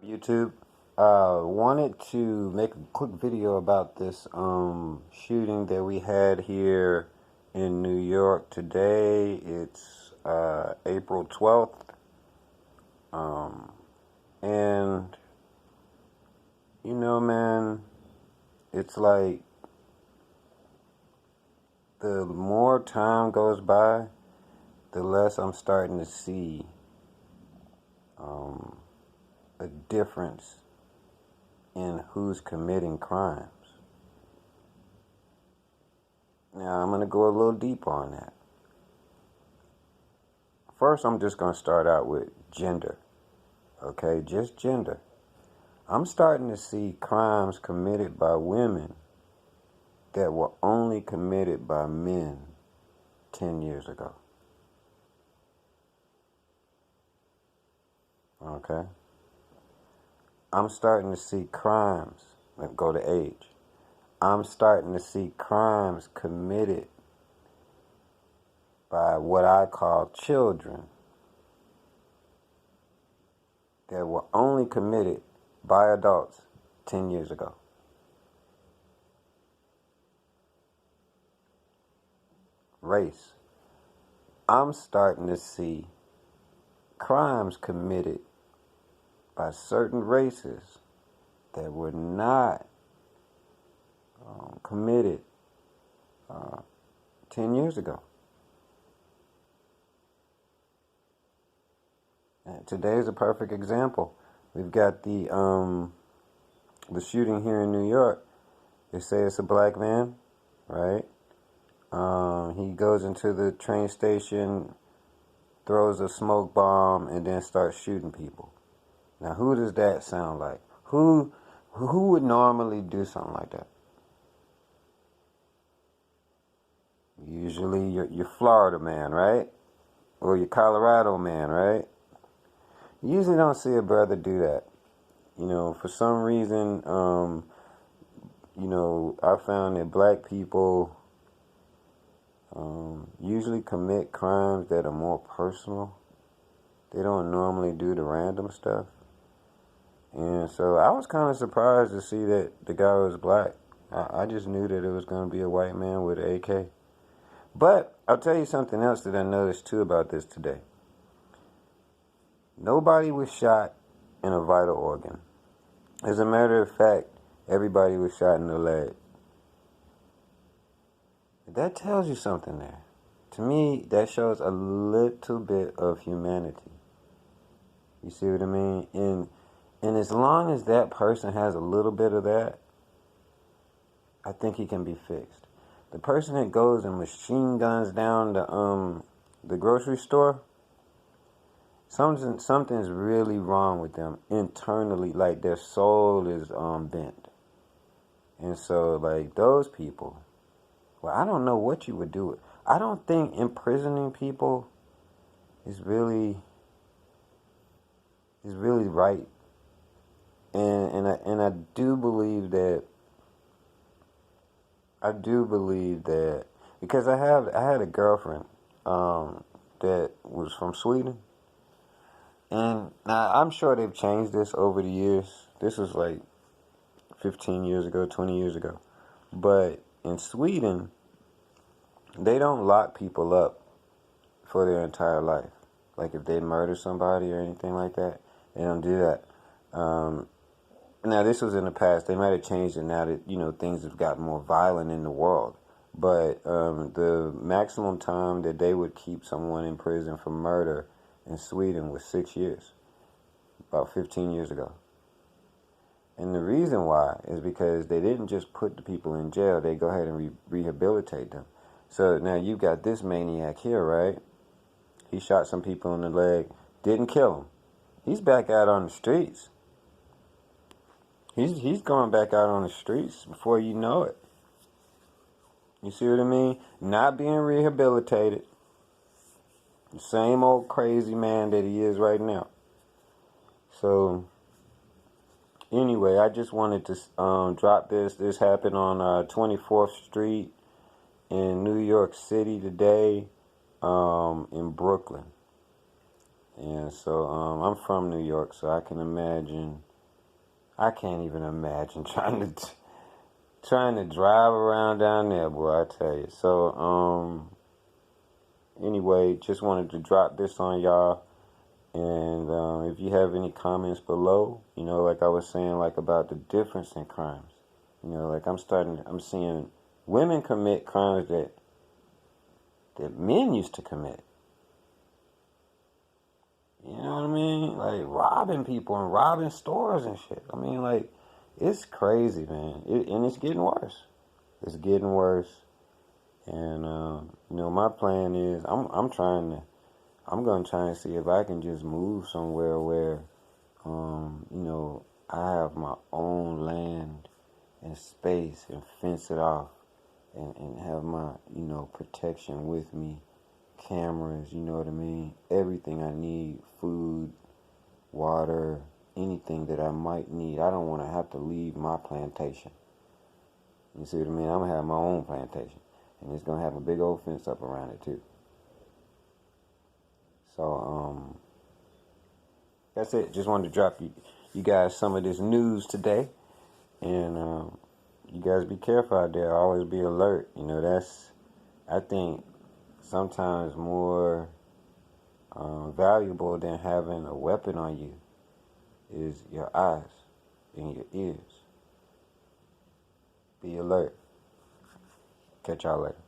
YouTube? Wanted to make a quick video about this shooting that we had here in New York today. It's April 12th. And you know, man, it's like the more time goes by, the less I'm starting to see a difference in who's committing crimes. Now, I'm going to go a little deeper on that. First, I'm just going to start out with gender. Okay, just gender. I'm starting to see crimes committed by women that were only committed by men 10 years ago. Okay? I'm starting to see crimes, let's go to age. I'm starting to see crimes committed by what I call children that were only committed by adults 10 years ago. Race. I'm starting to see crimes committed by certain races that were not committed 10 years ago. And today is a perfect example. We've got the shooting here in New York. They say it's a black man, right? He goes into the train station, throws a smoke bomb, and then starts shooting people. Now, who does that sound like? Who would normally do something like that? Usually your Florida man, right? Or your Colorado man, right? You usually don't see a brother do that. You know, for some reason, I found that black people usually commit crimes that are more personal. They don't normally do the random stuff. And so I was kind of surprised to see that the guy was black. I just knew that it was going to be a white man with an AK. But I'll tell you something else that I noticed too about this today. Nobody was shot in a vital organ. As a matter of fact, everybody was shot in the leg. That tells you something there. To me, that shows a little bit of humanity. You see what I mean? And as long as that person has a little bit of that, I think he can be fixed. The person that goes and machine guns down the grocery store, something's really wrong with them internally. Like their soul is bent. And so, like those people, well, I don't know what you would do with. I don't think imprisoning people is really right. And I do believe that because I had a girlfriend that was from Sweden, and now I'm sure they've changed this over the years. This was like 15 years ago, 20 years ago, but in Sweden, they don't lock people up for their entire life. Like if they murder somebody or anything like that, they don't do that. Now, this was in the past. They might have changed it now that, things have gotten more violent in the world. But the maximum time that they would keep someone in prison for murder in Sweden was 6 years, about 15 years ago. And the reason why is because they didn't just put the people in jail. They go ahead and rehabilitate them. So now you've got this maniac here, right? He shot some people in the leg, didn't kill them. He's back out on the streets. He's going back out on the streets before you know it. You see what I mean? Not being rehabilitated. The same old crazy man that he is right now. So, anyway, I just wanted to drop this. This happened on 24th Street in New York City today, in Brooklyn. And so I'm from New York, so I can imagine I can't even imagine trying to drive around down there, boy. I tell you. So anyway, just wanted to drop this on y'all. And if you have any comments below, like I was saying, like about the difference in crimes, like I'm seeing women commit crimes that men used to commit. You know what I mean? Like robbing people and robbing stores and shit. I mean, like, it's crazy, man. And it's getting worse. It's getting worse. And my plan is I'm gonna try and see if I can just move somewhere where I have my own land and space and fence it off and have my, protection with me. Cameras, you know what I mean? Everything I need, food, water, anything that I might need. I don't want to have to leave my plantation. You see what I mean? I'm going to have my own plantation. And it's going to have a big old fence up around it too. So, that's it. Just wanted to drop you guys some of this news today. And you guys be careful out there. Always be alert. That's, I think, sometimes more valuable than having a weapon on you is your eyes and your ears. Be alert. Catch y'all later.